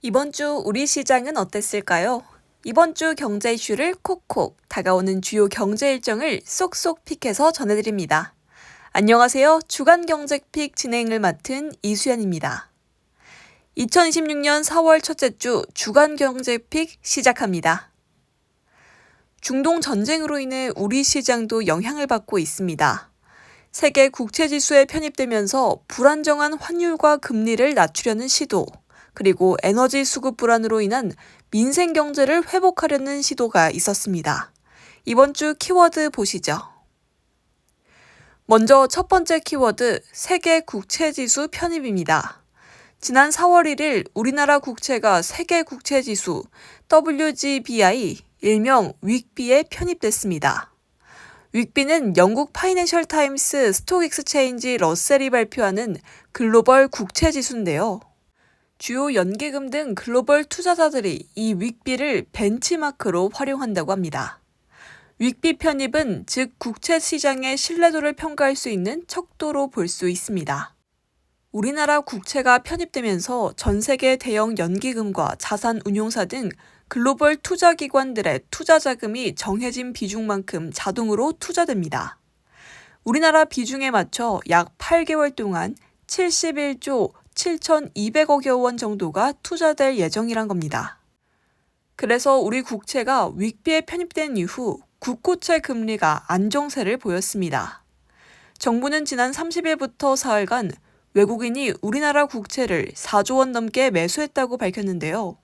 이번 주 우리 시장은 어땠을까요? 이번 주 경제 이슈를 콕콕 다가오는 주요 경제 일정을 쏙쏙 픽해서 전해드립니다. 안녕하세요. 주간 경제픽 진행을 맡은 이수연입니다. 2026년 4월 첫째 주 주간 경제픽 시작합니다. 중동 전쟁으로 인해 우리 시장도 영향을 받고 있습니다. 세계 국채지수에 편입되면서 불안정한 환율과 금리를 낮추려는 시도, 그리고 에너지 수급 불안으로 인한 민생 경제를 회복하려는 시도가 있었습니다. 이번 주 키워드 보시죠. 먼저 첫 번째 키워드, 세계 국채지수 편입입니다. 지난 4월 1일 우리나라 국채가 세계 국채지수 WGBI, 일명 윅비에 편입됐습니다. 윅비는 영국 파이낸셜 타임스 스톡 익스체인지 러셀이 발표하는 글로벌 국채지수인데요. 주요 연기금 등 글로벌 투자자들이 이 윅비를 벤치마크로 활용한다고 합니다. 윅비 편입은 즉 국채 시장의 신뢰도를 평가할 수 있는 척도로 볼 수 있습니다. 우리나라 국채가 편입되면서 전 세계 대형 연기금과 자산운용사 등 글로벌 투자기관들의 투자 자금이 정해진 비중만큼 자동으로 투자됩니다. 우리나라 비중에 맞춰 약 8개월 동안 71조 7,200억여 원 정도가 투자될 예정이란 겁니다. 그래서 우리 국채가 윅비에 편입된 이후 국고채 금리가 안정세를 보였습니다. 정부는 지난 30일부터 사흘간 외국인이 우리나라 국채를 4조 원 넘게 매수했다고 밝혔는데요.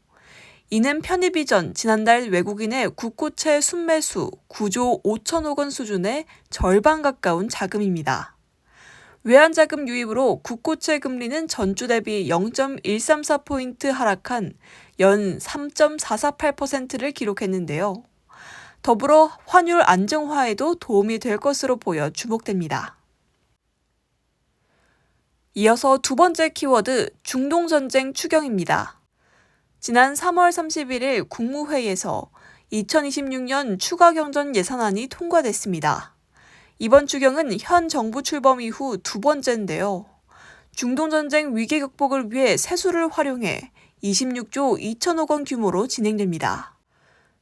이는 편입 이전 지난달 외국인의 국고채 순매수 9조 5천억 원 수준의 절반 가까운 자금입니다. 외환자금 유입으로 국고채 금리는 전주 대비 0.134포인트 하락한 연 3.448%를 기록했는데요. 더불어 환율 안정화에도 도움이 될 것으로 보여 주목됩니다. 이어서 두 번째 키워드, 중동전쟁 추경입니다. 지난 3월 31일 국무회의에서 2026년 추가 경전 예산안이 통과됐습니다. 이번 추경은 현 정부 출범 이후 두 번째인데요. 중동전쟁 위기 극복을 위해 세수를 활용해 26조 2천억 원 규모로 진행됩니다.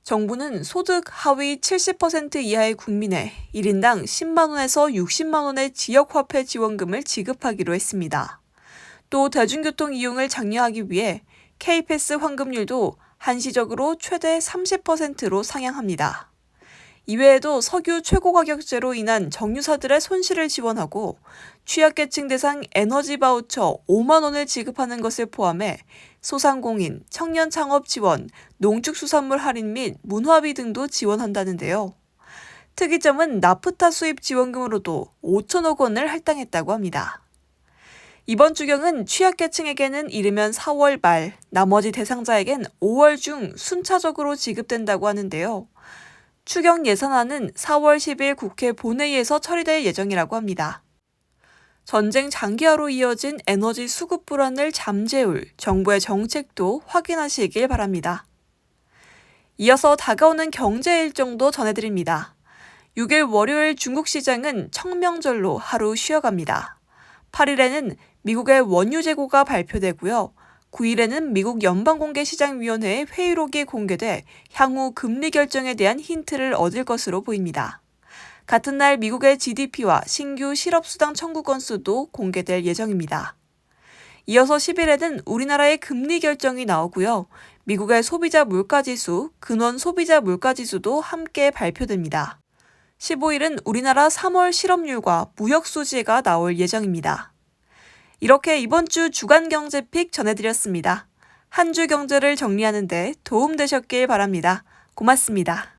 정부는 소득 하위 70% 이하의 국민에 1인당 10만 원에서 60만 원의 지역화폐 지원금을 지급하기로 했습니다. 또 대중교통 이용을 장려하기 위해 K패스 환급률도 한시적으로 최대 30%로 상향합니다. 이외에도 석유 최고가격제로 인한 정유사들의 손실을 지원하고 취약계층 대상 에너지 바우처 5만 원을 지급하는 것을 포함해 소상공인, 청년 창업 지원, 농축수산물 할인 및 문화비 등도 지원한다는데요. 특이점은 나프타 수입 지원금으로도 5천억 원을 할당했다고 합니다. 이번 추경은 취약계층에게는 이르면 4월 말, 나머지 대상자에겐 5월 중 순차적으로 지급된다고 하는데요. 추경 예산안은 4월 10일 국회 본회의에서 처리될 예정이라고 합니다. 전쟁 장기화로 이어진 에너지 수급 불안을 잠재울 정부의 정책도 확인하시길 바랍니다. 이어서 다가오는 경제 일정도 전해드립니다. 6일 월요일 중국 시장은 청명절로 하루 쉬어갑니다. 8일에는 미국의 원유 재고가 발표되고요. 9일에는 미국 연방공개시장위원회의 회의록이 공개돼 향후 금리 결정에 대한 힌트를 얻을 것으로 보입니다. 같은 날 미국의 GDP와 신규 실업수당 청구 건수도 공개될 예정입니다. 이어서 10일에는 우리나라의 금리 결정이 나오고요. 미국의 소비자 물가지수, 근원 소비자 물가지수도 함께 발표됩니다. 15일은 우리나라 3월 실업률과 무역 수지가 나올 예정입니다. 이렇게 이번 주 주간 경제픽 전해드렸습니다. 한 주 경제를 정리하는 데 도움 되셨길 바랍니다. 고맙습니다.